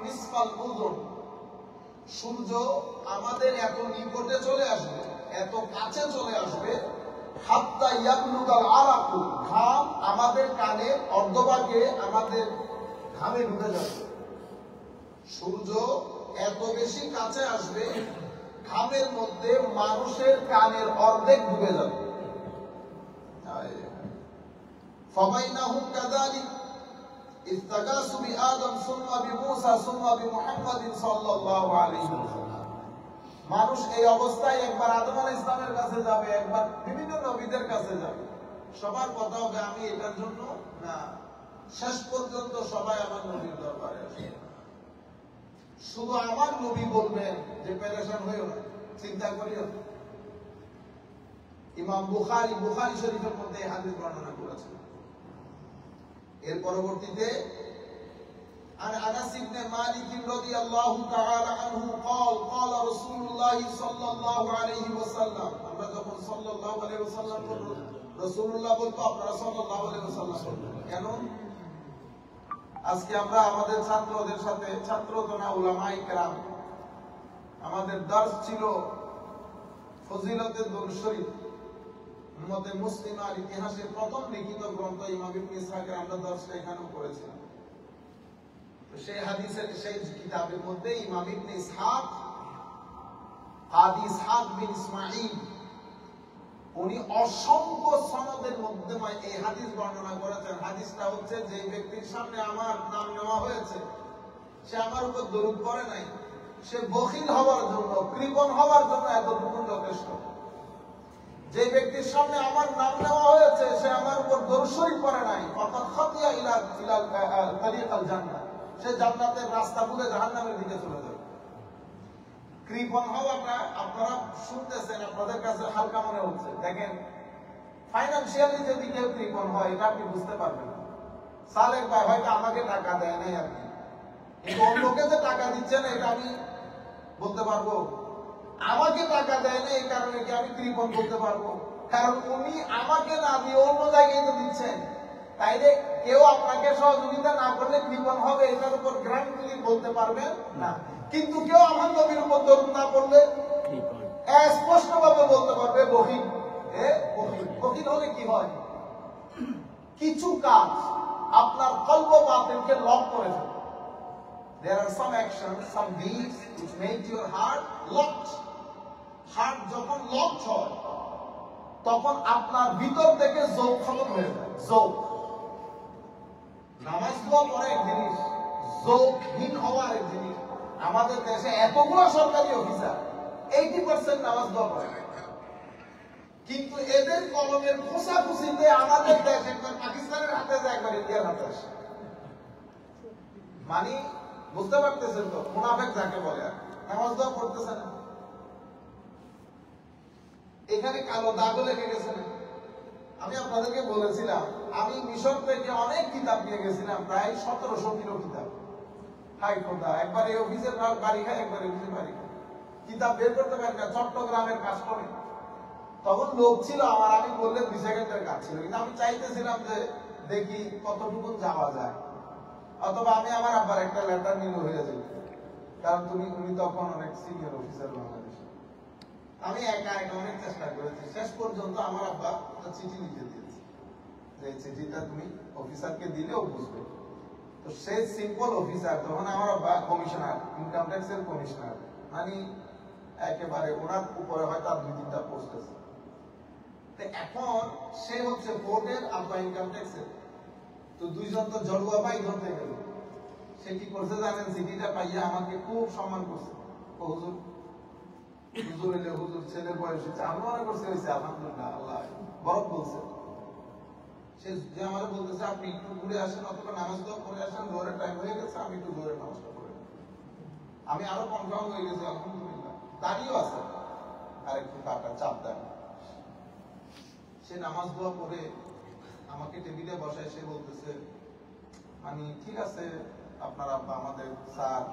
নিসফাল উযুন, সূর্য আমাদের এত নিকটে চলে আসবে, এত কাছে চলে আসবে, হাত্তা ইয়াবলুগাল আরাকু, ঘাম আমাদের কানে অর্ধভাগে আমাদের ঘামে ঢুকে যাবে। সূর্য এত বেশি কাছে আসবে, ঘামের মধ্যে মানুষের কানের অর্ধেক ঢুকে যাবে। ফাবাইনাহুম কাযালিক ইস্তাগাসু বিআদম সুম্মা বিমূসা সুম্মা বিমুহাম্মাদিন সাল্লাল্লাহু আলাইহি ওয়াসাল্লাম। মানুষ এই অবস্থায় একবার আদম আলাইহিস সালামের কাছে যাবে, একবার বিভিন্ন নবীদের কাছে যাবে, সবার কথা হবে আমি এটার জন্য না, শেষ পর্যন্ত সবাই আমার নবীর দরবারে আসবে। শুধু আমার নবী বলবেন যে পেরেশান হইও না, চিন্তা করিও না। ইমাম বুখারী শরীফের মধ্যে হাদিস বর্ণনা করেছেন। এর পরবর্তীতে عن انس بن مالك رضي الله تعالى عنه قال قال رسول الله صلى الله عليه وسلم, আমরা যখন সাল্লাল্লাহু আলাইহি ওয়াসাল্লাম বলবো, রাসূলুল্লাহ বলতো আপনারা সাল্লাল্লাহু আলাইহি ওয়াসাল্লাম বলবেন কেন? আজকে আমরা আমাদের ছাত্রদের সাথে, ছাত্র তো না, উলামায়ে কেরাম, আমাদের দর্স ছিল ফজিলতের দরুদ শরীফ, উম্মতে মুসলিমার ইতিহাসের প্রথম লিখিত গ্রন্থ ইমাম ইবনে ইসহাকের আমরা দর্শটা এখানেও করেছিলাম। তো সেই হাদিসের সেই কিতাবের মধ্যে ইমাম ইবনে ইসহাক, কাদি ইসহাক বিন ইসমাঈল, উনি অসংখ্য সনদের মধ্যে এই হাদিস বর্ণনা করেছেন। হাদিসটা হচ্ছে, যে ব্যক্তির সামনে আমার নাম নেওয়া হয়েছে সে আমার উপর দরুদ পড়ে নাই, সে বখিল হওয়ার জন্য, কৃপণ হওয়ার জন্য এতটুকু যথেষ্ট। যে ব্যক্তির সামনে আমার নাম নেওয়া হয়েছে সে আমার উপর দরুদ শরীফ পড়ে নাই, ফাকাদ খাতিয়া ইলা তারিকাল জান্নাহ, সে জান্নাতের রাস্তা ভুলে জাহান্নামের দিকে চলে যাবে। কৃপণ হওয়াটা আপনারা শুনতেছেন, আপনাদের কাছে হালকা মনে হচ্ছে। দেখেন, ফাইনান্সিয়ালি যদি কেউ কৃপণ হয় এটা আপনি বুঝতে পারবেন না। সালেক ভাই হয়তো আমাকে টাকা দেয় নাই আর কি, কিন্তু অন্যকে যে টাকা দিচ্ছেন এটা আমি বলতে পারবো। আমাকে টাকা দেয় না এই কারণে কি আমি কৃপণ বলতে পারবো? কারণ উনি আমাকে না দিয়ে অন্য জায়গায় তো দিচ্ছেন। তাইলে কেউ আপনাকে সহযোগিতা না করলে কৃপণ হবে, এটার উপর গ্যারান্টি বলতে পারবেন না। কিন্তু কেউ আমার নবীর উপর দরুদ না পড়লে স্পষ্ট ভাবে বলতে পারবে বখিল। বখিল হলে কি হয়? কিছু কাজ আপনার কলব বাতিলকে লক করে ফেলে। There are some actions, some deeds which make your heart locked. Heart যখন লকড হয় তখন আপনার ভিতর থেকে যৌক খতম হয়ে যায়। যৌক, নামাজ পড়া পরে এক জিনিস, যৌকহীন হওয়া এক জিনিস। আমাদের দেশে এতগুলো সরকারি অফিসার 80% নামাজ পড়া পড়ে, কিন্তু এদের কলমের খোঁচাখুচিতে আমাদের দেশ একবার পাকিস্তানের হাতে যায়, একবার ইন্ডিয়ার হাতে আসে। মানে বুঝতে পারতেছেন তো মুনাফিক যাকে বলে, নামাজ দোয়া পড়তেছে না, এখানে কালো দাগও লেগে গেছে। আমি আপনাদেরকে বলেছিলাম আমি মিশর থেকে অনেক কিতাব নিয়ে গেছিলাম, প্রায় 1700 কিলো কিতাব। হাই খোদা, একবার এই অফিসের বাড়ি খায়, একবার এই অফিসের বাড়ি খায়, কিতাব বের করতে পারি না। চট্টগ্রামের কাজ করে, তখন লোক ছিল আমার, আমি বললে 2 সেকেন্ডের কাজ ছিল, কিন্তু আমি চাইতেছিলাম যে দেখি কতটুকু যাওয়া যায়, অথবা আমি আমার আব্বার একটা লেটার নিলে হয়ে যাই, কারণ উনি তখন অনেক সিনিয়র অফিসার বাংলাদেশে। আমি একা অনেক চেষ্টা করেছি, শেষ পর্যন্ত আমার আব্বা একটা চিঠি লিখে দিয়েছে যে চিঠিটা তুমি অফিসারকে দিলেও বুঝবে। তো সে সিম্পল অফিসার, তখন আমার আব্বা কমিশনার, ইনকাম ট্যাক্সের কমিশনার, মানে একেবারে ওনার উপরে হয়তো আর 2-3টা পোস্ট আছে। তো এখন সে হচ্ছে বোর্ডের, আব্বা ইনকাম ট্যাক্সের, তো দুইজন তো জড়ুয়া পাই ধরতে গেল। সে কি করছে জানেন? চিঠিটা পাইয়া আমাকে খুব সম্মান করছে। হুজুর হুজুর এলে হুজুর ছেলের বয়স হচ্ছে, আমি মনে করছি হয়েছে আলহামদুলিল্লাহ, আল্লাহ বরফ বলছে। সে যে আমার বলতেছে আপনি একটু ঘুরে আসেন, অথবা নামাজ দোয়া করে আসেন, জোরের টাইম হয়ে গেছে, আমি একটু জোরের নামাজটা পড়ে। আমি আরো কনফার্ম হয়ে গেছি আলহামদুলিল্লাহ, দাঁড়িয়েও আছে, আর একটু কাটা চাপ দেয়। সে নামাজ দোয়া করে আমাকে টেবিলে বসায়, সে বলতেছে আমি ঠিক আছে, আপনার আব্বা আমাদের স্যার,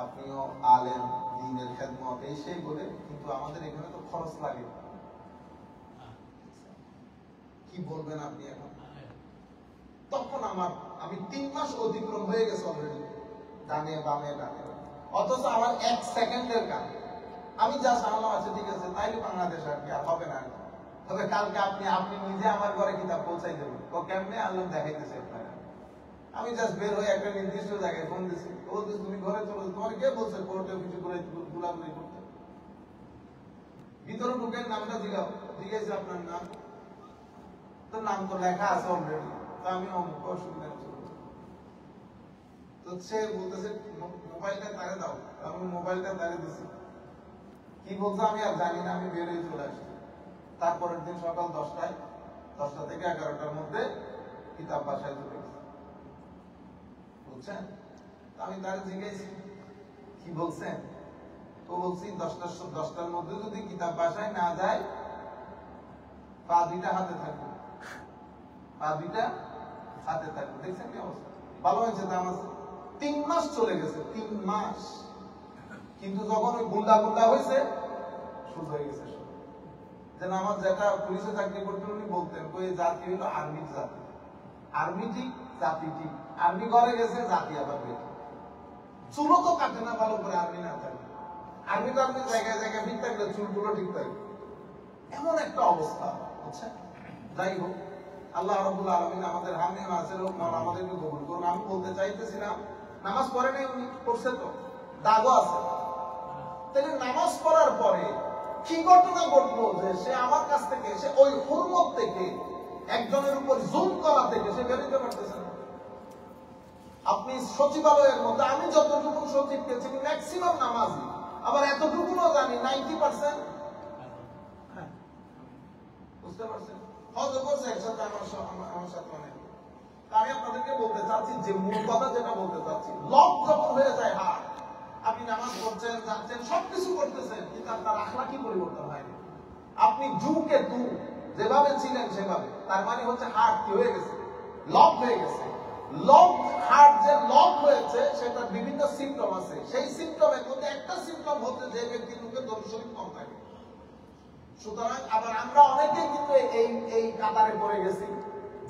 আপনিও আলেম, দ্বীনের খেদমত এই সেই বলে, কিন্তু আমাদের এখানে তো খরচ লাগে, কি বলবেন আপনি এখন? তখন আমি 3 মাস অতিক্রম হয়ে গেছে অলরেডি, ডানে বামে ডানে, অথচ আমার 1 সেকেন্ডের কাজ আমি যা জানলাম আছে ঠিক আছে, তাইলে বাংলাদেশ আর কি আর হবে না। তবে কালকে আপনি নিজে আমার ঘরে কিতাব পৌঁছাই দেবেন। ও কেমনে আল্লাহ দেখাইতেছে আপনারা। আমি জাস্ট বের হয়ে একটা নির্দিষ্ট জায়গায় ফোন দিছি, ও বলতেছে তুমি ঘরে চলো। তোমার কে বলছে কোর্টে কিছু করে গুলাগুলি করতে? ভিতরে ঢুকেন, নামটা জিজ্ঞাসা আপনার নাম, তো নাম তো লেখা আছে অলরেডি, তো আমি অমুক, অসুবিধা নেই। তো সে বলতেছে মোবাইলটা তারে দাও, আমি মোবাইলটা তারে দিছি। কি বলছে আমি আর জানি না, আমি বের হয়ে চলে আসি। তারপরের দিন সকাল 10টা থেকে 11টার মধ্যে কিতাব বাসায় চলে গেছে, বুঝছেন? আমি তার জিজ্ঞাসি কি বলছেন, তো বলছি 10টার মধ্যে যদি কিতাব বাসায় না যায়, পা দুইটা হাতে থাকবে, পা দুইটা হাতে থাকবে। দেখছেন কি অবস্থা? ভালো হয়েছে দাম আছে। 3 মাস চলে গেছে, 3 মাস। কিন্তু যখন ওই গুন্ডা হয়েছে, শুরু হয়ে গেছে যেন আমার যেটা পুলিশে চাকরি করতে উনি বলতেন, ওই জাতি হলো আর্মির জাতি। আর্মি ঠিক, জাতি ঠিক। আর্মি ঘরে গেছে, জাতি আবার বের। চুলও তো কাটে না ভালো করে আর্মি না থাকে। আর্মি জায়গায় জায়গায় ঠিক থাকলে চুলগুলো ঠিক থাকে। এমন একটা অবস্থা, বুঝছেন? যাই হোক, আল্লাহ রাব্বুল আলামিন আমাদের হামনে নাসির হোক, আমাদেরকে কবুল করুন। আমি বলতে চাইতেছিলাম, নামাজ পড়ে নাই উনি, পড়ছে তো, দাগও আছে। তাহলে নামাজ পড়ার পরে কি ঘটনা ঘটলো যে সে আমার কাছ থেকে, সে ওই হুরমত থেকে, একজনের উপর জুম করা থেকে সে বেরোতে পারতেছে না। আপনি সচিবালয়ের মধ্যে, আমি যতটুকু সচিবকে চিনি ম্যাক্সিমাম নামাজি, আবার এতটুকুও জানি 90%। বুঝতে পারছেন? হজ করছে একসাথে আমার সাথে অনেক। আমি আপনাদেরকে বলতে চাচ্ছি যে মূল কথা যেটা বলতে চাচ্ছি, লক যখন হয়ে যায় হাত, আপনি নামাজ পড়ছেন, যাচ্ছেন, সবকিছু করতেছেন, কিন্তু আপনার আখলাকি পরিবর্তন হয়নি। আপনি জুকে তু যেভাবে ছিলেন সেভাবে, তার মানে হচ্ছে হার্ট কি হয়ে গেছে, লক হয়ে গেছে। লক হার্ট যে লক হয়েছে, সেটা বিভিন্ন সিম্পটম আছে। সেই সিম্পটমের মধ্যে একটা সিম্পটম হচ্ছে যে ব্যক্তির মুখে দরুদ শরীফ কম থাকে। সুতরাং আবার আমরা অনেকেই কিন্তু এই কাতারে পড়ে গেছি,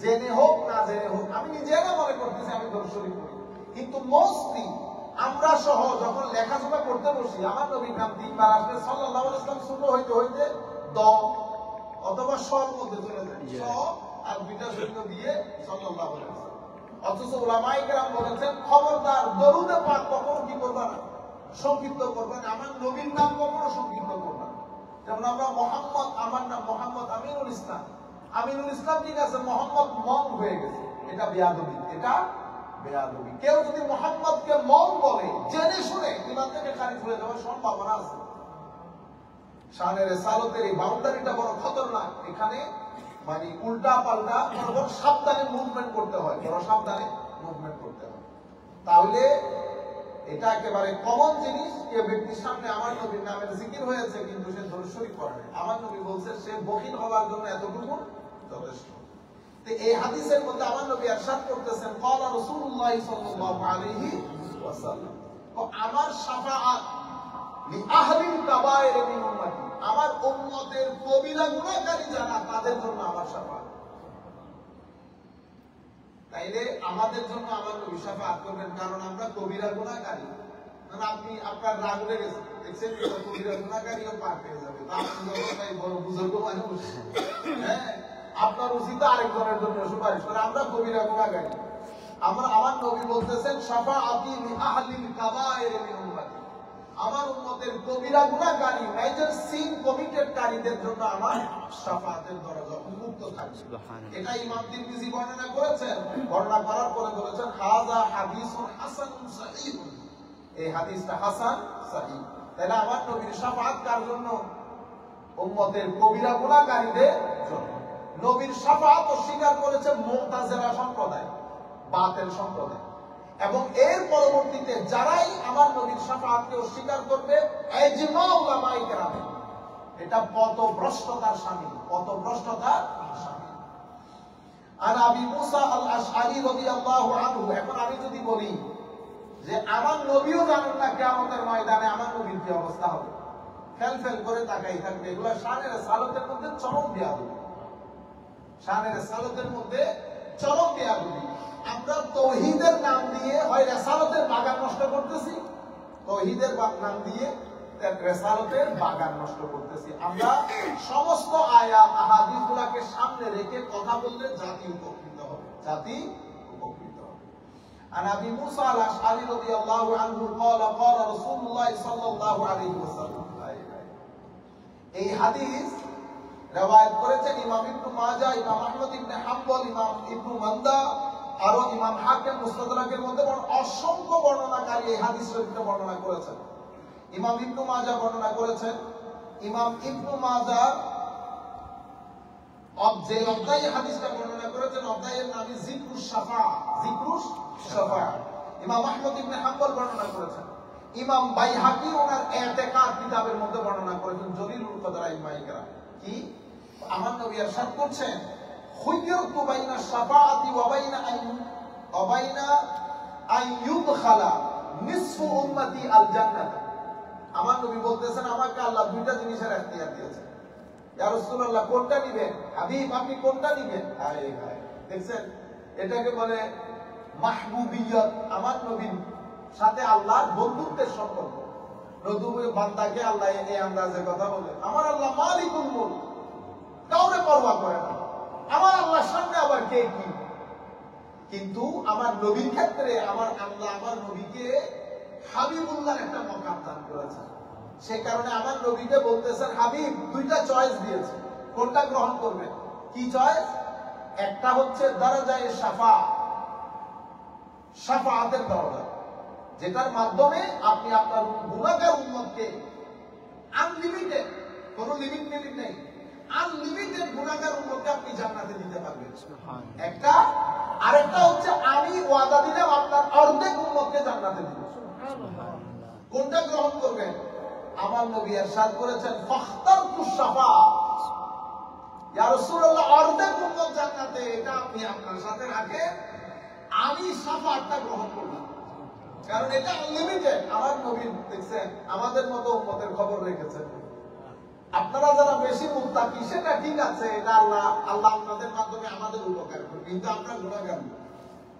জেনে হোক না জেনে হোক। আমি নিজেরা মনে করতেছি আমি দরুদ শরীফ পড়ি, কিন্তু মোস্টলি আমরা সহ যখন লেখাপড়া করতে বসি, আমার নবীর নাম 3 বার আসলে সাল্লাল্লাহু আলাইহি ওয়াসাল্লাম শুরু হইতে হইতে দ অথবা সর মধ্যে চলে যায়, স আর 2টা শূন্য দিয়ে সাল্লাল্লাহু আলাইহি ওয়াসাল্লাম। অথচ উলামায়ে কেরাম বলেছেন, খবরদার দরুদে পাক কখনো কি করবা না, সংক্ষিপ্ত করবা না। আমার নবীর নাম কখনো সংক্ষিপ্ত করবা না। যেমন আমরা মোহাম্মদ, আমার নাম মোহাম্মদ আমিনুল ইসলাম। আমিনুল ইসলাম ঠিক আছে, মোহাম্মদ মম হয়ে গেছে, এটা বেয়াদবি, এটা বেয়াদবি। কেউ যদি মোহাম্মদকে মম বলে, জেনে শুনে ইমান থেকে খারিজ হয়ে যাওয়ার সম্ভাবনা আছে। শানের রিসালাতের এই বাউন্ডারিটা বড় খতরনাক। এখানে মানে উল্টা পাল্টা বড় সাবধানে মুভমেন্ট করতে হয়, বড় সাবধানে মুভমেন্ট করতে হয়। তাহলে এটা একেবারে কমন জিনিস। যে ব্যক্তির সামনে আমার নবীর নামের জিকির হয়েছে কিন্তু সে দরুদ শরীফ পড়ে না, আমার নবী বলছে সে বখিল হওয়ার জন্য এতটুকু যথেষ্ট। তো এই হাদিসের মধ্যে আমার নবী ইরশাদ করতেছেন, ক্বালা রাসূলুল্লাহ সাল্লাল্লাহু আলাইহি ওয়াসাল্লাম, আমার শাফাআত লি আহলিল কাবায়ের মিন উম্মতি, আমার উম্মতের কবিরা গুনাহকারী যারা, তাদের জন্য আমার শাফাআত। তাইলে আমাদের জন্য আমার নবী শাফাআত করবেন, কারণ আমরা কবিরা গুনাহকারী। মানে আপনি আপনার রাগ উঠে গেছে, দেখছেন কবিরা গুনাহকারীও পার পেয়ে যাবে, আপনি যখন বড় বুজুর্গ মানুষ, হ্যাঁ, আপনার উচিত আরেকজনের জন্য সুপারিশ করে। আমরা কবিরা গুনাহকারী, আমার নবী বলতেছেন শাফাআতি লি আহলিল কাবায়ের মিন উম্মতি, আমার উম্মতের কবিরা গুনাহকারী, মেজর সিন কমিটেড কারীদের জন্য আমার শাফাআতের দরজা উন্মুক্ত থাকবে। এটা ইমাম তিরমিজি বর্ণনা করেছেন, বর্ণনা করার পরে বলেছেন হাযা হাদিসুন হাসানুন সহিহ, এই হাদিসটা হাসান সহিহ। তাহলে আমার নবীর শাফাআত কার জন্য? উম্মতের কবিরা গুনাহকারীদের জন্য। নবীর শাফাআত অস্বীকার করেছে মুতাজিলা সম্প্রদায়, বাতিল সম্প্রদায়, এবং এর পরবর্তীতে যারাই আমার নবীর শাফাআতকে অস্বীকার করবে, ইজমা উলামায়ে কেরাম, এটা পথভ্রষ্টতার শামিল, পথভ্রষ্টতার শামিল। আর আবি মুসা আল আশআরী রাদিয়াল্লাহু আনহু, এখন আমি যদি বলি যে আমার নবীও জানেন না কিয়ামতের ময়দানে আমার নবীর কি অবস্থা হবে, ফেল করে তাকাই থাকবে, এগুলো শানের সালাতের মধ্যে চরম বেয়াদবি, শানের সালাতের মধ্যে চরম বেয়াদবি। আমরা তাওহীদের নাম দিয়ে হয় রিসালাতের বাগান নষ্ট তৌহিদের নাম দিয়ে রেসালতের বাগান নষ্ট করতেছি। আমরা সমস্ত আয়াত আহাদিসগুলোকে সামনে রেখে কথা বললে জাতি উপকৃত হবে, জাতি উপকৃত হবে। عن ابي موسى الاشعري رضي الله عنه قال قال رسول الله صلى الله عليه وسلم। এই হাদিস রওয়ায়াত করেছেন ইমাম ইবনে মাজাহ, ইমাম আহমদ ইবনে হাম্বল, ইমাম ইবনে মান্দা, আর ইমাম হাকিম মুস্তাদরাকের মধ্যে অসংখ্য বর্ণনাকারী এই হাদিস শরীফটা বর্ণনা করেছেন। ইমাম ইবনে মাজাহ বর্ণনা করেছেন। ইমাম ইবনে মাজাহ যে অধ্যায়ে হাদিসটা বর্ণনা করেছেন অধ্যায়ের নাম যিকরুশ শাফা, যিকরুশ শাফা। ইমাম আহমদ ইবনে হাম্বল বর্ণনা করেছেন। ইমাম বাইহাকি ওনার ইতিকাদ কিতাবের মধ্যে বর্ণনা করেছেন জলিলুল কদর ইমাইকরা কি আমার নবী ইরশাদ করছেন খুয়রতু বাইনা শাফাআতি ওয়া বাইনা আইয়ুদখালা নিসফু উম্মতি আল জান্নাত। আমার নবী বলতেছেন আমাকে আল্লাহ দুইটা জিনিসের ইখতিয়ার দিয়েছেন। ইয়া রাসূলুল্লাহ কোনটা নিবেন? হাবিব আপনি কোনটা নিবেন? হায় হায়, দেখছেন এটাকে বলে মাহবুবিয়ত। আমার নবীর সাথে আল্লাহর বন্ধুত্বের সম্পর্ক। নবীর বান্দাকে আল্লাহ এই আন্দাজে কথা বলে, আমার আল্লাহ মালিকুল মুলক, কাউরে পরোয়া করে না। আমার আল্লাহর সামনে আবার কে কি? কিন্তু আমার নবীর ক্ষেত্রে আমার আল্লাহ আমার নবীকে হাবিবুল্লাহর একটা মকাম দান করেছেন। সেই কারণে আমার নবীকে বলতেছেন হাবিব দুইটা চয়েস দিয়েছে, কোনটা গ্রহণ করবেন? কি চয়েস? একটা হচ্ছে দরজায়ে শাফা, শাফাআতের দরজা, যেটার মাধ্যমে আপনি আপনার গুনাহগার উম্মতকে আনলিমিটেড, কোনো লিমিট নেই, আনলিমিটেড গুনাহগার উম্মতকে আপনি জান্নাতে দিতে পারবেন একটা। আরেকটা হচ্ছে আমি ওয়াদা দিলাম আপনার অর্ধেক উম্মতকে জান্নাতে দিব। কোনটা গ্রহণ করবেন? আমার নবী ইরশাদ করেছেন ফাখতারতুশ শাফা, ইয়া রাসূলুল্লাহ অর্ধেক উম্মত জান্নাতে, এটা আপনি আপনার সাথে রাখেন, আমি শাফাআতটা গ্রহণ করলাম, কারণ এটা আনলিমিটেড। আমার নবী দেখছেন আমাদের মতো উম্মতের খবর রেখেছেন। আপনারা যারা বেশি মুত্তাকি সেটা ঠিক আছে, এটা আল্লাহ আপনাদের মাধ্যমে আমাদের উপকার করবে, কিন্তু আমরা গুনাহগার,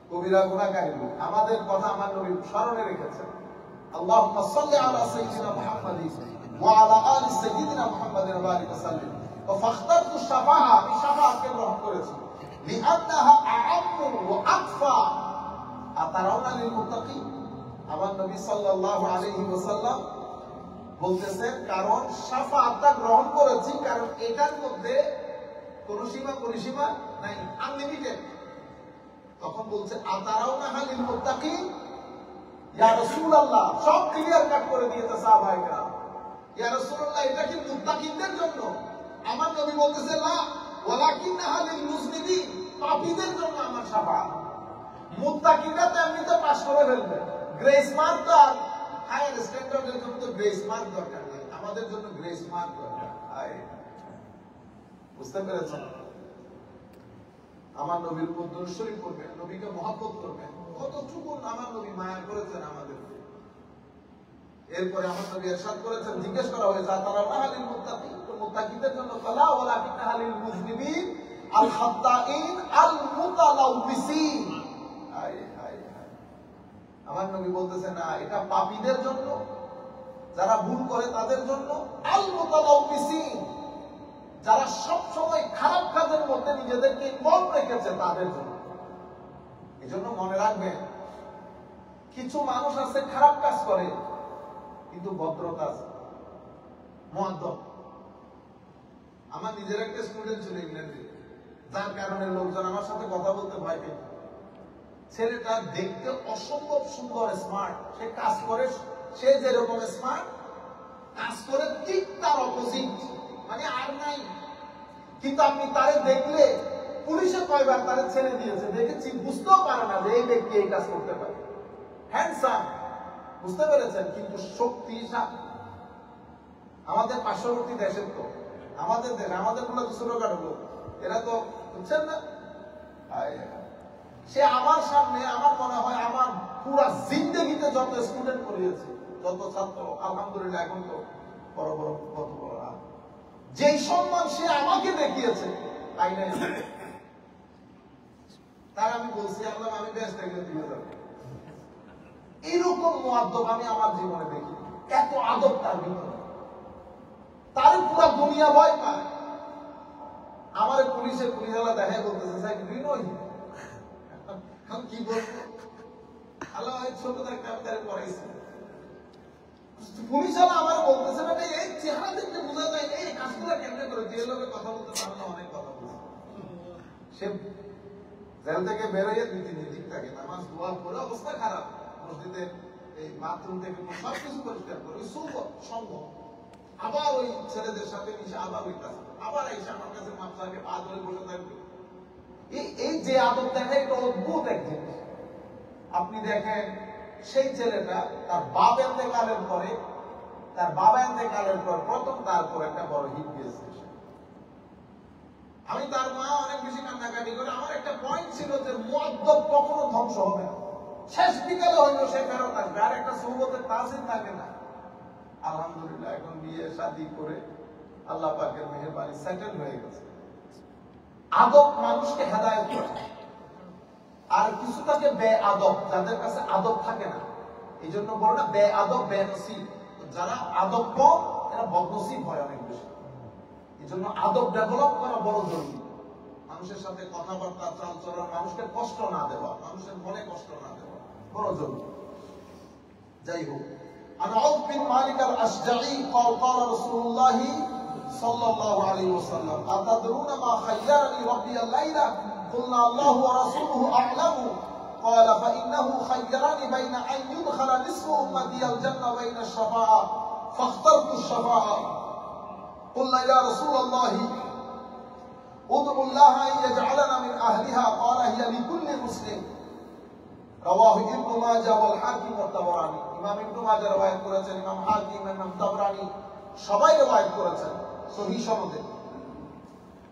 কবিরা গুনাহগার, আমাদের কথা আমার নবী স্মরণে রেখেছেন। আল্লাহুম্মা সাল্লি আলা সাইয়্যিদিনা মুহাম্মাদিন ওয়া আলা আলি সাইয়্যিদিনা মুহাম্মাদিন ওয়া বারিক ওয়া সাল্লিম। ওয়া ফাখতারতু শাফাআ, আমি শাফাআতকে গ্রহণ করেছি, লিআন্নাহা আ'আম্মু ওয়া আকফা আতারাউনা লিল মুত্তাকিন। আমার নবী সাল্লাল্লাহু আলাইহি ওয়াসাল্লাম বলতেছেন কারণ শাফাআতটা গ্রহণ করেছি কারণ এটার মধ্যে কোনো সীমা পরিসীমা নাই, আনলিমিটেড। তখন বলছে আতারাউনা লিল মুত্তাকিন, ইয়া রাসূলুল্লাহ সব ক্লিয়ার কাট করে দিয়েছে সাহাবায়েরা, ইয়া রাসূলুল্লাহ এটা কি মুত্তাকিনদের জন্য? আমার নবী বলতেছে না, ওয়ালাকিন্নাহা লিল মুজনিবিন, পাপীদের জন্য আমার শাফাআত। মুত্তাকিনরা তো এমনিতে পাস করে ফেলবে, গ্রেস মার্ক তো আর হায়ার স্ট্যান্ডার্ডের জন্য তো গ্রেস মার্ক দরকার নাই, আমাদের জন্য গ্রেস মার্ক দরকার। বুঝতে পেরেছেন? আমার নবীর উপর দরুদ শরীফ পড়বেন, নবীকে মহব্বত করবেন, কতটুকু আমার নবী মায়া করেছেন আমাদেরকে। এরপরে আমার নবী ইরশাদ করেছেন, জিজ্ঞেস করা হয়েছে আতারাউনা লিল মুত্তাকিন, তো মুত্তাকিদের জন্য কালা ওয়ালাকিন্নাহা লিল মুজনিবিন আল খাত্তাইন আল মুতালাউবিসিন। আমার নবী বলতেছে না, এটা পাপীদের জন্য, যারা ভুল করে তাদের জন্য, আল মুতালাউবিসিন, যারা সব সময় খারাপ কাজের মধ্যে নিজেদেরকে ইনভলভ রেখেছে তাদের জন্য। এজন্য মনে রাখবেন, কিছু মানুষ আছে খারাপ কাজ করে কিন্তু ভদ্রতা আছে, মুআদ্দাব। আমার নিজের একটা স্টুডেন্ট ছিল ইংল্যান্ডে, যার কারণে লোকজন আমার সাথে কথা বলতে ভয় পেত। ছেলেটা দেখতে অসম্ভব সুন্দর, স্মার্ট, সে কাজ করে, সে যেরকম স্মার্ট কাজ করে ঠিক তার অপোজিট, মানে আর নাই। কিন্তু আপনি তারে দেখলে, পুলিশে কয়বার তারে ছেড়ে দিয়েছে, দেখেছি, বুঝতেও পারে না যে এই ব্যক্তি এই কাজ করতে পারে, হ্যান্ডসাম, বুঝতে পেরেছেন? কিন্তু শক্তিশালী। আমাদের পার্শ্ববর্তী দেশের তো, আমাদের দেশ, আমাদের গুলো তো ছোটখাটো লোক, এরা তো বুঝছেন না। সে আমার সামনে, আমার মনে হয় আমার পুরা জিন্দেগিতে যত স্টুডেন্ট পড়িয়েছে, যত ছাত্র, আলহামদুলিল্লাহ এখন তো বড় বড় কত বড়, যেই সম্মান সে আমাকে দেখিয়েছে তাই নাই। তার আমি বলছি আল্লাহ আমি বেশ দেখলে দিয়ে যাবো, এরকম মুআদ্দব আমি আমার জীবনে দেখি, এত আদব তার ভিতরে, তার পুরা দুনিয়া ভয় পায়। আমার পুলিশওয়ালা দেখায় বলতেছে স্যার বিনয়, আমি কি বলবো, আল্লাহ ছোট ডাক্তার পড়াইছে, পুলিশওয়ালা আমার বলতেছে না এই চেহারা দেখতে বোঝা যায় এই কাজগুলো কেমনে করে, যে লোকের কথা বলতে পারে না অনেক কথা বলছে, সে জেল থেকে বেরোয় 2-3 দিন থাকে, নামাজ দোয়া করে অবস্থা খারাপ, মসজিদে এই বাথরুম থেকে সবকিছু পরিষ্কার করে ওই সম্ভব, আবার ওই ছেলেদের সাথে মিশে আবার ওই কাজ, আবার এসে আমার কাছে মাপ চাইবে, পা ধরে বসে থাকবে। এই যে আদব দেখায় এটা অদ্ভুত এক জিনিস। আপনি দেখেন সেই ছেলেটা তার বাবা ইন্তেকালের পর প্রথম তারপর একটা বড় হিট দিয়েছে। আমি তার মা অনেক বেশি কান্নাকাটি করে, আমার একটা পয়েন্ট ছিল যে মুআদ্দব কখনো ধ্বংস হবে না, শেষ বিকালে হইলো সে ফেরত আসবে, আর একটা সুন্নতের তাসির থাকে না। আলহামদুলিল্লাহ এখন বিয়ে শাদী করে আল্লাহ পাকের মেহেরবানি সেটেল হয়ে গেছে। আদব মানুষকে হেদায়েত করে, আর কিছু থাকে বেআদব, যাদের কাছে আদব থাকে না, এই জন্য বলে না বেআদব বেনসিব, যারা আদব কম এরা বদনসিব হয় অনেক বেশি। এই জন্য আদব ডেভেলপ করা বড় জরুরি, মানুষের সাথে কথাবার্তা চালচলন, মানুষকে কষ্ট না দেওয়া, মানুষের মনে কষ্ট না দেওয়া বড় জরুরি। যাই হোক, عن عوف بن مالك الأشجعي قال قال رسول الله صلى الله عليه وسلم أتدرون ما خيرني ربي الليلة قلنا الله ورسوله أعلم قال فإنه خيرني بين أن يدخل نصف أمتي الجنة بين الشفاعة فاخترت الشفاعة قلنا يا رسول الله ادعوا الله أن يجعلنا من أهلها قال هي لكل مسلم রাওয়াহু ইবনে মাজাহ ওয়াল হাকিম ওয়া তাবরানী। ইমাম ইবনে মাজাহ রওয়ায়াত করেছেন, ইমাম হাকিম, ইমাম তাবরানী সবাই রওয়ায়াত করেছেন সহিহ সনদে।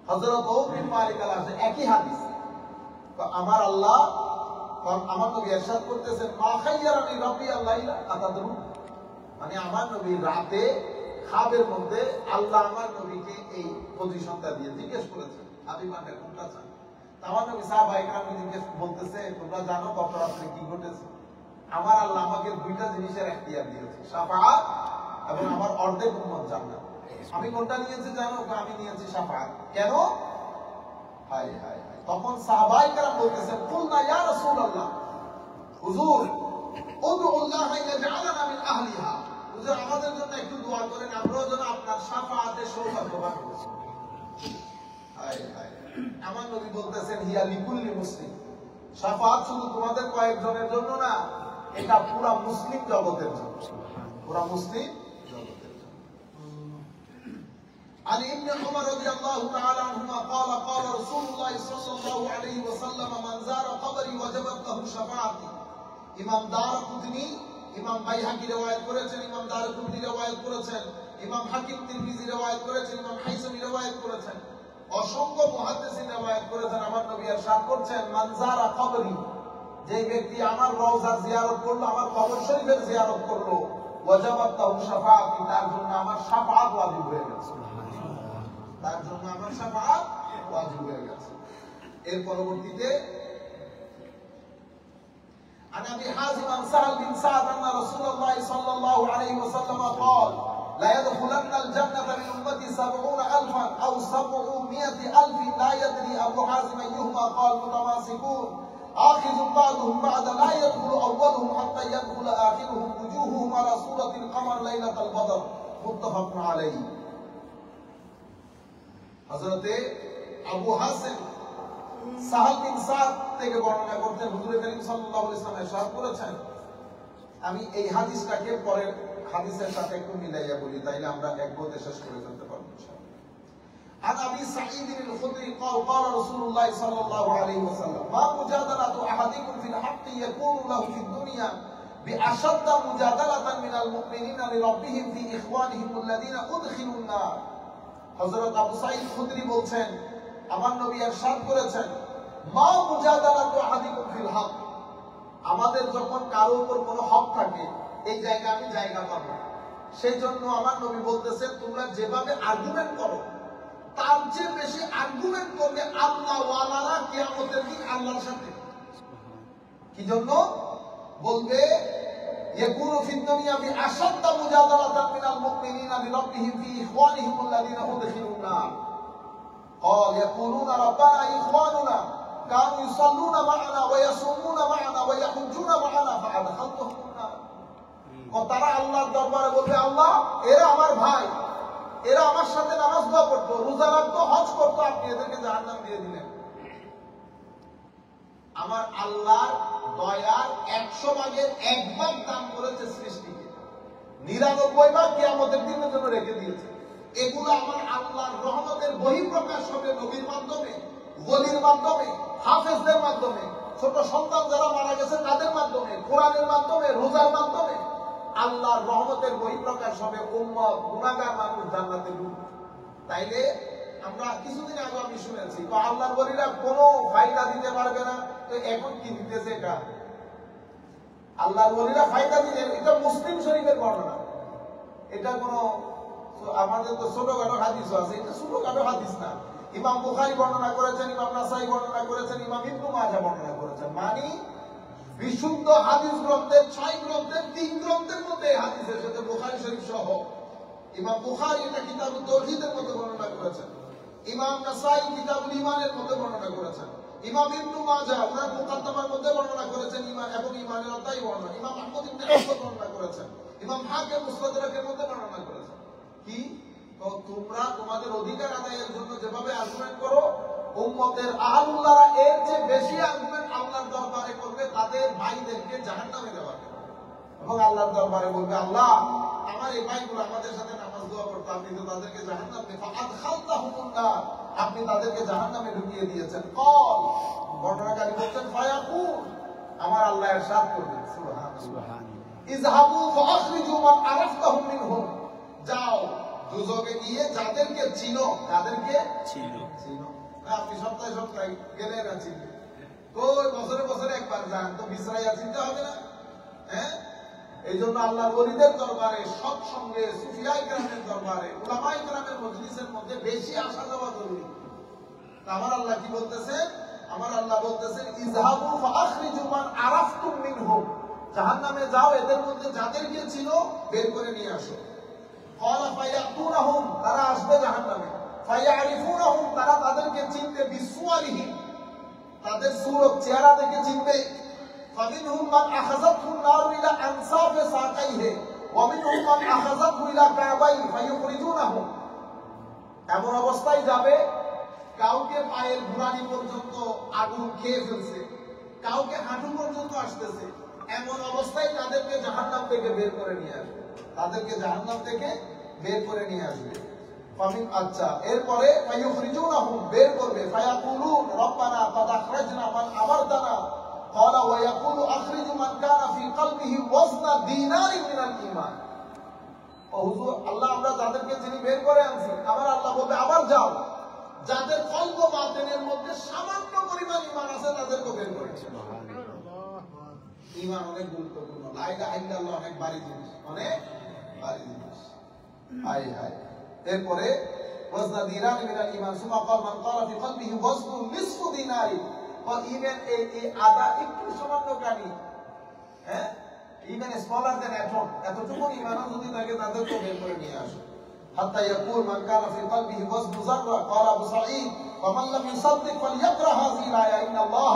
হযরত আবু বিন মালিক আল-আশজারী একই হাদিস। তো আমার আল্লাহ, আমার নবী ইরশাদ করতেছেন মা খায়্যারানি রাব্বি আল-লাইলা আতাদরুন, মানে আমার নবী রাতে খাবের মধ্যে আল্লাহ আমার নবীকে এই পজিশনটা দিয়ে জিজ্ঞেস করেছেন হাবিব আপনি কোনটা চান। আমার নবী সাহাবায়ে কেরাম জিজ্ঞেস বলতেছে তোমরা জানো গত রাতে কি ঘটেছে, আমার আল্লাহ আমাকে দুইটা জিনিসের এখতিয়ার দিয়েছে, শাফাআত এবং আমার অর্ধেক উম্মত জান্নাত। আমি কোনটা নিয়েছি জানো? আমি নিয়েছি শাফাআত। কেন? হায় হায় হায়। তখন সাহাবায়ে কেরাম বলতেছে কুলনা ইয়া রাসূলুল্লাহ, হুজুর উদউল্লাহ ইয়াজআলানা মিন আহলিহা, হুজুর আমাদের জন্য একটু দোয়া করেন আমরাও যেন আপনার শাফাআতের সৌভাগ্যবান হই। হায় হায়। আমার নবী বলতেছেন হিয়া লিকুল্লি মুসলিম, শাফাআত শুধু তোমাদের কয়েকজনের জন্য না, এটা পুরা মুসলিম জগতের জন্য, পুরা মুসলিম জগতের জন্য। আলী ইবনে উমর রাদিয়াল্লাহু তাআলা আনহুমা قال قال رسول الله صلى الله عليه وسلم من زار قبري وجبت له شفاعتي। ইমাম দারকুতনি, ইমাম বাইহাকি রওয়ায়াত করেছেন, ইমাম দারকুতনি রওয়ায়াত করেছেন, ইমাম হাকিম তিরমিজি রওয়ায়াত করেছেন, ইমাম হাইসামি রওয়ায়াত করেছেন, অসংখ্য মুহাদ্দিসিন রওয়ায়াত করেছেন। আমার নবী ইরশাদ করছেন মান যারা কবরি, যে ব্যক্তি আমার রওজা জিয়ারত করলো, আমার কবর শরীফের জিয়ারত করলো, ওয়াজাবাত লাহু শাফাআতি, তার জন্য আমার শাফাআত ওয়াজিব হয়ে গেছে, তার জন্য আমার শাফাআত ওয়াজিব হয়ে গেছে। এর পরবর্তীতে عن ابي حازم عن سهل بن سعد ان رسول الله صلى الله عليه وسلم قال لا يدخلن الجنة من أمتي 70,000 أو 700,000 لا يدري أبو حازم أيهما قال متماسكون آخذ بعضهم بعد لا يدخل أولهم حتى يدخل آخرهم وجوههم على صورة القمر ليلة البدر متفق عليه। হযরতে আবু হাসিম সাহাল বিন সাদ থেকে বর্ণনা করতেন, হুজুর করিম সাল্লাল্লাহু আলাইহি ওয়াসাল্লাম ইরশাদ করেছেন, আমি এই হাদিসটাকে পরের হাদিসের সাথে একটু মিলাইয়া বলি, তাইলে আমরা এক গতে শেষ করে ফেলতে পারবো ইনশাআল্লাহ। عن ابي سعيد الخدري قال قال رسول الله صلى الله عليه وسلم ما مجادله احدكم في الحق يكون له في الدنيا باشد مجادله من المؤمنين لربهم في اخوانهم الذين ادخلوا النار। হযরত আবু সাঈদ খুদরি বলছেন আমার নবী ইরশাদ করেছেন মা মুজাদালাতু আহাদিকুম ফিল হক, আমাদের যখন কারো উপর কোনো হক থাকে এই জায়গা আমি জায়গা পাবো, সেই জন্য আমার নবী বলতেছেন তোমরা যেভাবে আর্গুমেন্ট করো তার চেয়ে বেশি আর্গুমেন্ট করবে আল্লাহ ওয়ালারা কিয়ামতের দিন আল্লাহর সাথে। কি জন্য? বলবে ইয়াকুনু ফিদ দুনিয়া বিআশাদ্দা মুজাদালাতান মিনাল মুমিনিনা লিরাব্বিহিম ফি ইখওয়ানিহিম আল্লাযীনা উদখিলুন নার قال يقولون ربنا إخواننا كانوا يصلون معنا ويصومون معنا ويحجون معنا فأدخلتهم النار তারা আল্লাহর দরবারে বলবে আল্লাহ এরা আমার ভাই এরা আমার সাথে নামাজ দোয়া করতো রোজা রাখতো হজ করতো আপনি এদেরকে জাহান্নাম দিয়ে দিলেন আমার আল্লাহর দয়ার 100 ভাগের 1 ভাগ দান করেছে সৃষ্টিকে 99 ভাগ কিয়ামতের দিনের জন্য রেখে দিয়েছে এগুলো আমার আল্লাহর রহমতের বহিঃপ্রকাশ হবে নবীর মাধ্যমে ওলির মাধ্যমে হাফেজদের মাধ্যমে ছোট সন্তান যারা মারা গেছে তাদের মাধ্যমে কোরআনের মাধ্যমে রোজার মাধ্যমে আল্লাহর রহমতের বহিঃপ্রকাশ হবে উম্মত গুনাহগার মানুষ জান্নাতে ঢুকবে তাইলে আমরা কিছুদিন আগে আমি শুনেছি তো আল্লাহর ওলিরা কোনো ফায়দা দিতে পারবে না তো এখন কি দিতেছে এটা আল্লাহর ওলিরা ফায়দা দিতে এটা মুসলিম শরীফের বর্ণনা এটা কোনো আমাদের তো ছোটখাটো হাদিস আছে এটা ছোটখাটো হাদিস না ইমাম বুখারী বর্ণনা করেছেন ইমাম নাসাই বর্ণনা করেছেন ইমাম ইবনে মাজাহ বর্ণনা করেছেন মানে বিশুদ্ধ হাদিস গ্রন্থের 6 গ্রন্থের 3 গ্রন্থের মধ্যে হাদিস এসেছে বুখারী শরীফ সহ ইমাম বুখারী এটা কিতাবুত তাওহীদের মধ্যে বর্ণনা করেছেন ইমাম নাসাই কিতাবুল ঈমানের মধ্যে বর্ণনা করেছেন ইমাম ইবনে মাজাহ ওনার মুকাদ্দমার মধ্যে বর্ণনা করেছেন ঈমান এবং ঈমানের অধ্যায় বর্ণনা ইমাম আহমদ ইবনে হাম্বল বর্ণনা করেছেন ইমাম হাকিম মুসতাদরাকের মধ্যে বর্ণনা করেছেন কি তো তোমরা তোমাদের অধিকার আদায়ের জন্য যেভাবে আর্গুমেন্ট করো উম্মতের আহলুল্লাহরা এর চেয়ে বেশি আর্গুমেন্ট আল্লাহর দরবারে করবে তাদের ভাইদেরকে জাহান্নামে দেওয়ার এবং আল্লাহর দরবারে বলবে আল্লাহ আমার এই ভাইগুলো আমাদের সাথে নামাজ দোয়া করতো আপনি তো তাদেরকে জাহান্নামে ফাআদখালতাহুমুন নার আপনি তাদেরকে জাহান্নামে ঢুকিয়ে দিয়েছেন কল বর্ণনাকারী বলছেন ফায়াকুল আমার আল্লাহ ইরশাদ করবেন সুবহানাল্লাহ ইযহাবু ফাআখরিজু মান আরাফতাহুম মিনহুম যাও দুজকে গিয়ে যাদেরকে চিনো তাদেরকে চিনো আপনি সপ্তাহে সপ্তাহে গেলে না চিনবে তো বছরে বছরে একবার যান তো বিছরাইয়া চিনতে হবে না হ্যাঁ এই জন্য আল্লাহর ওলিদের দরবারে সৎসঙ্গে সুফিয়ায়ে কেরামের দরবারে উলামায়ে কেরামের মজলিসের মধ্যে বেশি আসা যাওয়া জরুরি আমার আল্লাহ কি বলতেছেন আমার আল্লাহ বলতেছেন ইযহাবু ফাআখরিজু মান আরাফতুম মিনহুম জাহান্নামে যাও এদের মধ্যে যাদেরকে চিনো বের করে নিয়ে আসো ক্বালা ফায়াতুনহুম তারা আসবে জাহান্নামে ফায়ারিফুনহুম তারা তাদেরকে চিনবে বিসুয়ারিহিম তাদের সূরত চেহারা দেখে চিনবে ফামিনহুম মান আখাযাতহু নারু ইলা আনসাফি সাকাইহি ওয়া মিনহুম মান আখাযাতহু ইলা কাবাই ফায়ুখরিজুনহু এমন অবস্থায় যাবে কাউকে পায়ের গোড়ালি পর্যন্ত আগুন খেয়ে ফেলছে কাউকে হাঁটু পর্যন্ত আসতেছে এমন অবস্থায় তাদেরকে জাহান্নাম থেকে বের করে নিয়ে আসবে তাদেরকে জাহান্নাম থেকে বের করে নিয়ে আসবে ফামিন আচ্ছা এরপরে ফায়ুখরিজুনহুম বের করবে ফায়াকুলুন রব্বানা ক্বাদ আখরাজনা মান আমারতানা ক্বালা ওয়া ইয়াকুলু আখরিজু মান কানা ফি কলবিহি ওয়াজনা দিনারিন মিনাল ঈমান ও হুজুর আল্লাহ আমরা যাদেরকে যিনি বের করে আনছি আমার আল্লাহ বলবে আবার যাও যাদের কলব বাতিনের মধ্যে সামান্য পরিমাণ ঈমান আছে তাদেরকে বের করে সুবহানাল্লাহ ঈমান অনেক গুরুত্বপূর্ণ লা ইলাহা ইল্লাল্লাহ অনেক ভারী জিনিস অনেক ভারী জিনিস হায় হায় এরপরে ওয়াজনা দিনার মিনাল ঈমান সুমা ক্বাল মান ক্বালা ফি কলবিহি ওয়াজনু নিসফু দিনারি ওয়া ঈমান এই আদা একটু সামান্য কানি হ্যাঁ ঈমান স্মলার দেন অ্যাটম এতটুকু ঈমান যদি থাকে তাদেরকে বের করে নিয়ে আসো হাত্তা ইয়াকুল মান কানা ফি কলবিহি ওয়াজনু যাররা ক্বালা আবু সাঈদ ওয়া মান লাম ইসাদদিক ফালইকরা হাযিহি আয়া ইন্নাল্লাহ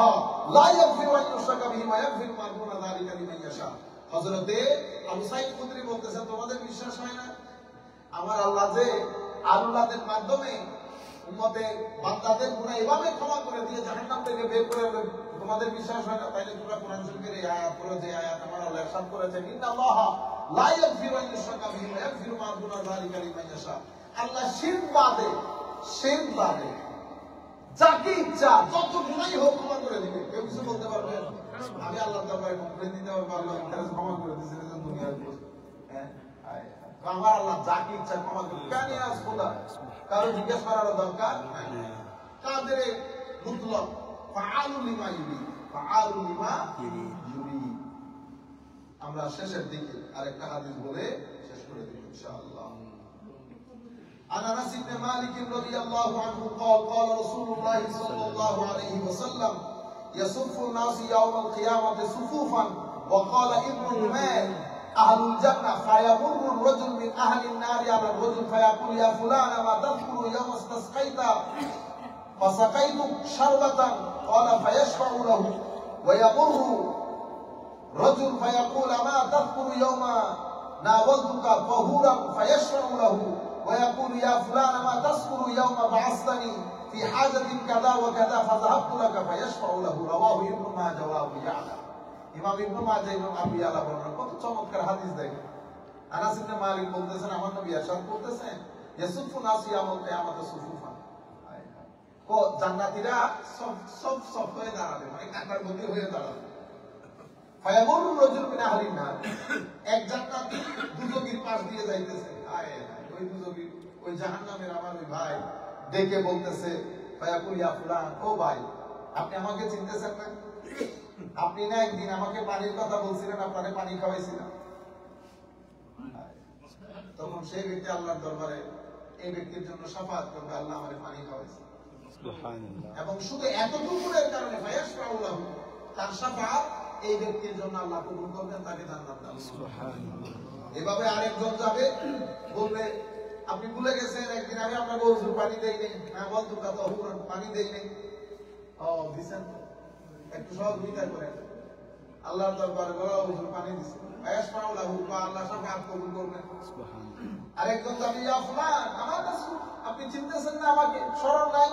লা ইয়াগফিরু আন ইউশরাকা বিহি ওয়া ইয়াগফিরু মা দুনা যালিকা লিমান ইয়াশা হযরতে আবু সাঈদ খুদরি বলতেছেন তোমাদের বিশ্বাস হয় না আমার আল্লাহ যে আল্লাহদের মাধ্যমে উম্মতের বান্দাদের গুনাহ এভাবে ক্ষমা করে দিয়ে জাহান্নাম থেকে বের করে তোমাদের বিশ্বাস হয় না তাইলে তোমরা কোরআন শরীফের এই আয়াত পড়ো যে আয়াত আমার আল্লাহ ইরশাদ করেছেন ইন্নাল্লাহ লা ইয়াগফিরু আন ইউশরাকা বিহি ওয়া ইয়াগফিরু মা দুনা যালিকা লিমান ইয়াশা আল্লাহ শিরক বাদে যাকে ইচ্ছা যত গুনাহই হোক ক্ষমা করে দিবেন কেউ কিছু বলতে পারবে আমি আল্লাহর দরবারে কমপ্লেইন দিতে পারবো আল্লাহ ক্ষমা করে দিয়েছেন এই দুনিয়ার হ্যাঁ আমার আল্লাহ যাকে ইচ্ছা ক্ষমা করবে কেন আজ খোদা কারো জিজ্ঞেস করার দরকার কাদের মুতলক ফাআলু লিমা ইউরি আমরা শেষের দিকে আরেকটা হাদিস বলে শেষ করে দেব ইনশাআল্লাহ عن انس بن مالك رضي الله عنه قال قال رسول الله صلى الله عليه وسلم يصف الناس يوم القيامة صفوفا وقال ابن عمر আহলুল জান্নাহ ফায়ামুরু রাজুল মিন আহলিন নার আলা রাজুল ফায়াকুল ইয়া ফুলান মা তাযকুরু ইয়াওমা ইসতাসকাইতা ফাসাকাইতু শারবাতান ক্বালা ফায়াশফাউ লাহু ওয়া ইয়ামুরু রাজুল ফায়াকুল মা তাযকুরু ইয়াওমা নাওয়ালতুকা তাহুরান ফায়াশফাউ লাহু ওয়া ইয়াকুল ইয়া ফুলান মা তাযকুরু ইয়াওমা বা'আসতানি في حاجة كذا وكذا فذهبت لك فيشفع له رواه ابن ماجه وابو يعلى ইমাম ইবনে মাজাহ ইমাম আবু ইয়ালা বর্ণনা কত চমৎকার হাদিস দেখেন আনাস ইবনে মালিক বলতেছেন আমার নবী ইরশাদ করতেছেন ইয়াসুফু নাস ইয়াউমুল কিয়ামাতি সুফুফা ও জান্নাতীরা সব হয়ে দাঁড়াবে মানে কাতার মধ্যে হয়ে দাঁড়াবে ফায়ামুরু রাজুল মিন আহলিন নার এক জান্নাতি দুজকির পাশ দিয়ে যাইতেছে আয় ওই দুজকি ওই জাহান্নামের আমার ওই ভাই ডেকে বলতেছে ফায়াকুল ইয়া ফুলান ও ভাই আপনি আমাকে চিনতেছেন না আপনি না একদিন আমাকে পানির কথা বলছিলেন আপনারে পানি খাওয়াইছিলাম তখন সেই ব্যক্তি আল্লাহর দরবারে এই ব্যক্তির জন্য শাফাআত করবে আল্লাহ আমারে পানি খাওয়াইছে সুবহানাল্লাহ এবং শুধু এতটুকুর কারণে ফায়াশফাউ লাহু তার শাফাআত এই ব্যক্তির জন্য আল্লাহ কবুল করবেন তাকে জান্নাত দান সুবহানাল্লাহ এভাবে আরেকজন যাবে বলবে আপনি ভুলে গেছেন একদিন আগে আপনাকে ওযুর পানি দেই নাই না বলতো কথা হুকুর পানি দেই নাই ও দিছেন একটু সহযোগিতা করেন আল্লাহর দরবারে বলা ওযুর পানি দিছে ফায়াশফাউ লাহু আল্লাহ শাফাআত কবুল করবেন সুবহানাল্লাহ আরেকজন যাবে ইয়া ফুলান আমার কাছে আপনি চিনতেছেন না আমাকে স্মরণ নাই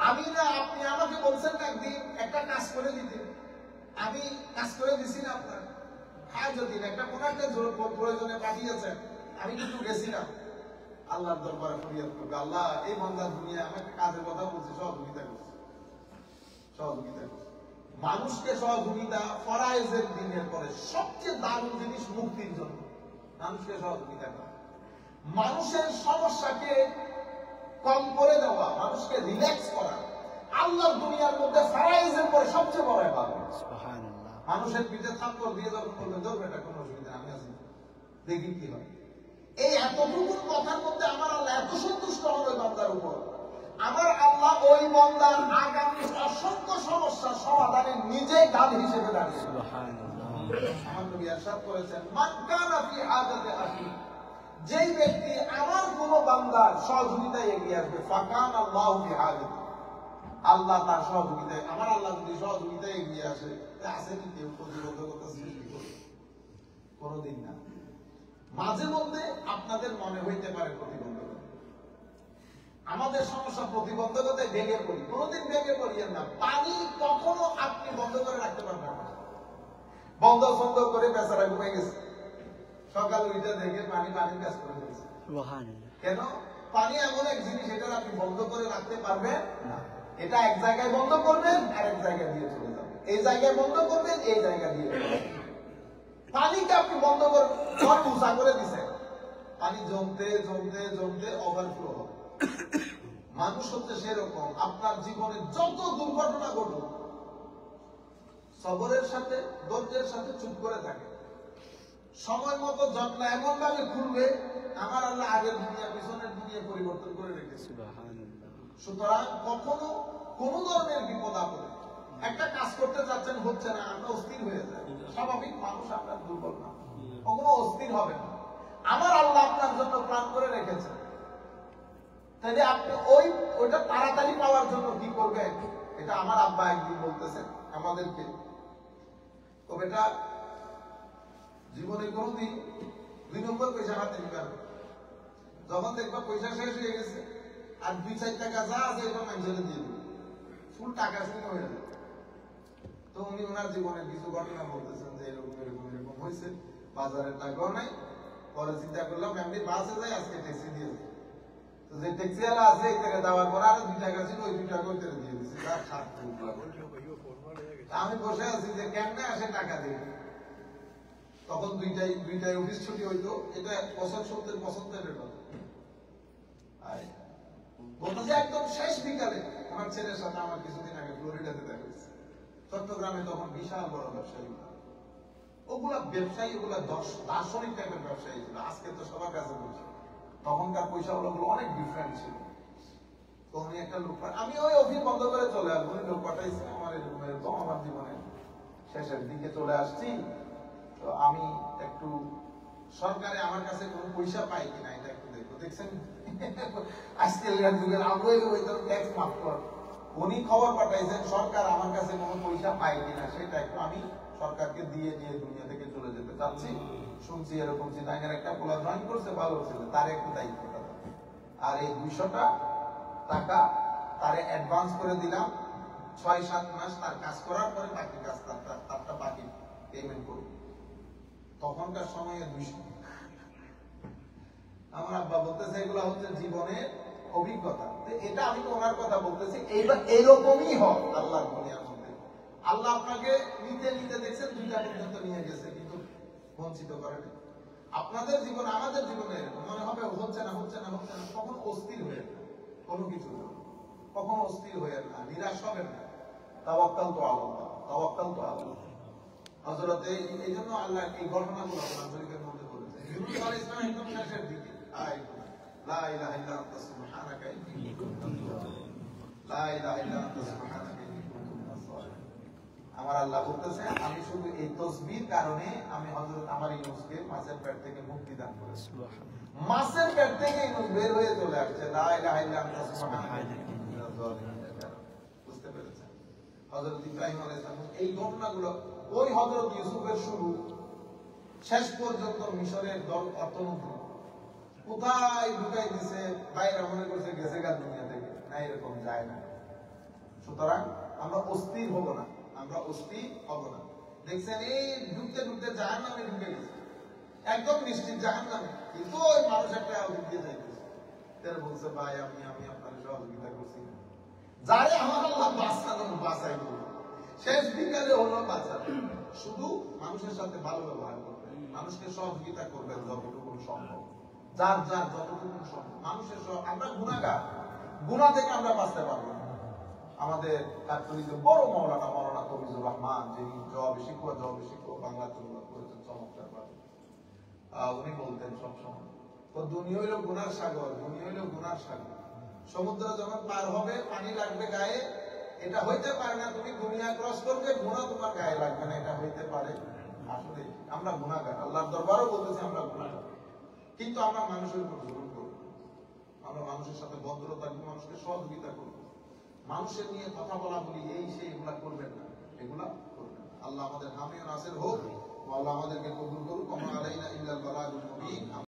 আমি না আপনি আমাকে বলছেন না একদিন একটা কাজ করে দিতে আমি কাজ করে দিছি না আপনার হ্যাঁ যদি একটা কোন একটা প্রয়োজনে পাঠিয়েছেন আমি কিন্তু গেছি না আল্লাহর দরবারে ফরিয়াদ করবে আল্লাহ এই বান্দা দুনিয়া আমাকে কাজের কথা বলছে সহযোগিতা করছে মানুষকে সহযোগিতা ফরায়েজের দিনের পরে সবচেয়ে দারুণ জিনিস মুক্তির জন্য মানুষকে সহযোগিতা করা মানুষের সমস্যাকে কম করে দেওয়া মানুষকে রিল্যাক্স করা আল্লাহর দুনিয়ার মধ্যে ফরায়েজের পরে সবচেয়ে বড় ইবাদত সুবহানাল্লাহ মানুষের পিঠে থাপ্পড় দিয়ে যখন বলবে ধরবে এটা কোনো অসুবিধা আমি আছি দেখি কি হয় এই এতটুকু কথার মধ্যে আমার আল্লাহ এত সন্তুষ্ট হবে বান্দার উপর আমার আল্লাহ ওই বান্দার আগামী অসংখ্য সমস্যার সমাধানে নিজেই ঢাল হিসেবে দাঁড়িয়ে সুবহানাল্লাহ আমার নবী ইরশাদ করেছেন মান কানা ফি হাজাতি আখি যেই ব্যক্তি আমার কোন বান্দার সহযোগিতায় এগিয়ে আসবে ফাকান আল্লাহু ফি হাজাতি আল্লাহ তার সহযোগিতায় আমার আল্লাহ যদি সহযোগিতায় এগিয়ে আসে আছে কি কেউ প্রতিবন্ধকতা সৃষ্টি করে কোনদিন না মাঝে মধ্যে আপনাদের মনে হইতে পারে প্রতিবন্ধকতা আমাদের সমস্যা প্রতিবন্ধকতায় ভেঙে পড়ি কোনদিন ভেঙে পড়িয়েন না পানি কখনো আপনি বন্ধ করে রাখতে পারবেন না বন্ধ করে বেচারা ঘুমিয়ে গেছে সকাল উঠে দেখে পানির কাজ করে ফেলছে কেন পানি এমন এক জিনিস এটা আপনি বন্ধ করে রাখতে পারবেন না এটা এক জায়গায় বন্ধ করবেন আর এক জায়গায় দিয়ে চলে যাবে এই জায়গায় বন্ধ করবেন এই জায়গা দিয়ে পানিকে আপনি বন্ধ করে উঁচা করে দিচ্ছেন পানি জমতে জমতে জমতে ওভারফ্লো হবে মানুষ হচ্ছে সেরকম আপনার জীবনে যত দুর্ঘটনা ঘটুক সবরের সাথে ধৈর্যের সাথে চুপ করে থাকে সময় মতো যত্ন এমন ভাবে খুলবে আমার আল্লাহ আগের দুনিয়া পিছনের দুনিয়া পরিবর্তন করে রেখেছে সুবহানাল্লাহ সুতরাং কখনো কোন ধরনের বিপদ আপদে একটা কাজ করতে যাচ্ছেন হচ্ছে না আমরা অস্থির হয়ে যায় স্বাভাবিক মানুষ আপনার দুর্বল না কখনো অস্থির হবে না আমার আল্লাহ আপনার জন্য প্ল্যান করে রেখেছে তাহলে আপনি ওইটা তাড়াতাড়ি পাওয়ার জন্য কি করবেন এটা আমার আব্বা একদিন বলতেছেন আমাদেরকে তো বেটা জীবনে কোনদিন 2 নম্বর পয়সা হাতে নিবেন যখন দেখবা পয়সা শেষ হয়ে গেছে আর 2-4 টাকা যা আছে এটা মানুষের দিয়ে দিবে ফুল টাকা শুনে হয়ে যাবে তো উনি ওনার জীবনের কিছু ঘটনা বলতেছেন যে এরকম হয়েছে বাজারের টাকাও নাই পরে চিন্তা করলাম এমনি বাসে যাই আজকে ট্যাক্সি দিয়েছে তো যে ট্যাক্সিওয়ালা আছে এই থেকে দেওয়ার পর আরো 2 টাকা ছিল ওই 2 টাকা ওই দিয়ে দিয়েছে আমি বসে আছি যে কেমনে আসে টাকা দেবে তখন দুইটাই অফিস ছুটি হইতো এটা পছন্দের কথা বলতে একদম শেষ বিকালে আমার ছেলের সাথে আমার কিছুদিন আগে ফ্লোরিডাতে দেখা হয়েছে চট্টগ্রামে তখন বিশাল বড় ব্যবসায়ী ওগুলা ব্যবসায়ী ওগুলা দার্শনিক টাইপের ব্যবসায়ী ছিল আজকে তো সবার কাছে বলছি তখনকার পয়সা গুলো অনেক ডিফারেন্ট ছিল তো উনি একটা লোক আমি ওই অফিস বন্ধ করে চলে আসবো উনি লোক পাঠাইছে আমার এরকম আমার জীবনে শেষের দিকে চলে আসছি তো আমি একটু সরকারে আমার কাছে কোনো পয়সা পাই কিনা এটা একটু দেখো। দেখছেন আজকালকার যুগের আবহাওয়া ওই ধরনের ট্যাক্স মাফ কর, উনি খবর পাঠাইছেন সরকার আমার কাছে কোনো পয়সা পায় কিনা সেটা একটু আমি সরকারকে দিয়ে নিয়ে দুনিয়া থেকে চলে যেতে চাচ্ছি। শুনছি এরকম চিন্তাঙ্গের একটা পোলা জয়েন করছে, ভালো ছিল, তার একটু দায়িত্বটা দাও। আর এই 200টা টাকা তারে অ্যাডভান্স করে দিলাম, 6-7 মাস তার কাজ করার পরে বাকি কাজ তারটা বাকি পেমেন্ট করব। তখনকার সময়ে 200। আমার আব্বা বলতেছে এগুলো হচ্ছে জীবনের অভিজ্ঞতা। এটা আমি তো ওনার কথা বলতেছি, এইবার এরকমই হয় আল্লাহর দুনিয়ার মধ্যে। আল্লাহ আপনাকে নিতে নিতে দেখছেন 2টা পর্যন্ত নিয়ে গেছে, কিন্তু বঞ্চিত করেন। আপনাদের জীবন আমাদের জীবনে এরকম মনে হবে হচ্ছে না হচ্ছে না হচ্ছে না, কখন অস্থির হয়ে না কোনো কিছু, কখন অস্থির হয়ে না, নিরাশ হবেন না। তাওয়াক্কাল তো আল্লাহ, তাওয়াক্কাল তো আল্লাহ। হযরত এই জন্য আল্লাহ এই ঘটনাগুলো কোরআন শরীফের মধ্যে বলেছেন। ইউনূস আলাইহিস সালাম একদম শেষের দিকে লা ইলাহা ইল্লা আনতা সুবহানাকা ইন্নী কুনতু মিনাজ জালিমিন, লা ইলাহা ইল্লা আনতা সুবহানাকা ইন্নী কুনতু মিনাজ জালিমিন। আমার আল্লাহ বলতেছে আমি শুধু এই তাসবির কারণে আমি হযরত আমার ইউনূসকে মাছের পেট থেকে মুক্তি দান করেছি। সুবহানাল্লাহ, মাছের পেট থেকে ইউনূস বের হয়ে চলে আসছে, লা ইলাহা ইল্লা আনতা সুবহানাকা ইন্নী কুনতু মিনাজ জালিমিন। বুঝতে পেরেছেন? হযরত ইব্রাহিম আলাইহিস সালাম এই ঘটনাগুলো, ওই হযরত ইউসুফের শুরু শেষ পর্যন্ত মিশরের অর্থমন্ত্রী কোথায় ঢুকাই দিছে, বাইরে মনে করছে গেছে গা দুনিয়া থেকে, না এরকম যায় না। সুতরাং আমরা অস্থির হব না, আমরা অস্থির হব না। দেখছেন এই ঢুকতে ঢুকতে জাহান্নামে ঢুকে গেছে, একদম নিশ্চিত জাহান্নামে, কিন্তু ওই মানুষ একটা ঢুকিয়ে যাইতেছে, তারা বলছে ভাই আমি আপনার সহযোগিতা করছি, যারে আমার আল্লাহ বাঁচানো বাঁচাই দিল, শেষ বিকালে হলো বাঁচা। শুধু মানুষের সাথে ভালো ব্যবহার করবেন, মানুষকে সহযোগিতা করবেন যতটুকু সম্ভব, যার যার যতটুকু সম্ভব। মানুষের আমরা গুনাহগার, গুনাহ থেকে আমরা বাঁচতে পারবো না। আমাদের কাঠগড়িতে বড় মাওলানা তৌফিজুর রহমান, যিনি জবাবে শিক্ষক বাংলা তরুণ করেছেন চমৎকার ভাবে, উনি বলতেন সবসময়, তো দুনিয়া হইল গুনার সাগর, দুনিয়া হইল গুনার সাগর। সমুদ্র যখন পার হবে পানি লাগবে গায়ে, এটা হইতে পারে না তুমি দুনিয়া ক্রস করবে গুনাহ তোমার গায়ে লাগবে না, এটা হইতে পারে। আসলে আমরা গুনাহগার, আল্লাহর দরবারও বলতেছি আমরা গুনাহগার, কিন্তু আমরা মানুষের উপর জুলুম করব, আমরা মানুষের সাথে ভদ্রতা রাখবো, মানুষকে সহযোগিতা করব, মানুষের নিয়ে কথা বলা বলি এই সেই এগুলা করবেন না, এগুলা করবেন না। আল্লাহ আমাদের হামিও নাসির হোক, আল্লাহ আমাদেরকে কবুল করুক। ওয়া মা আলাইনা ইল্লাল বালাগুল মুবিন।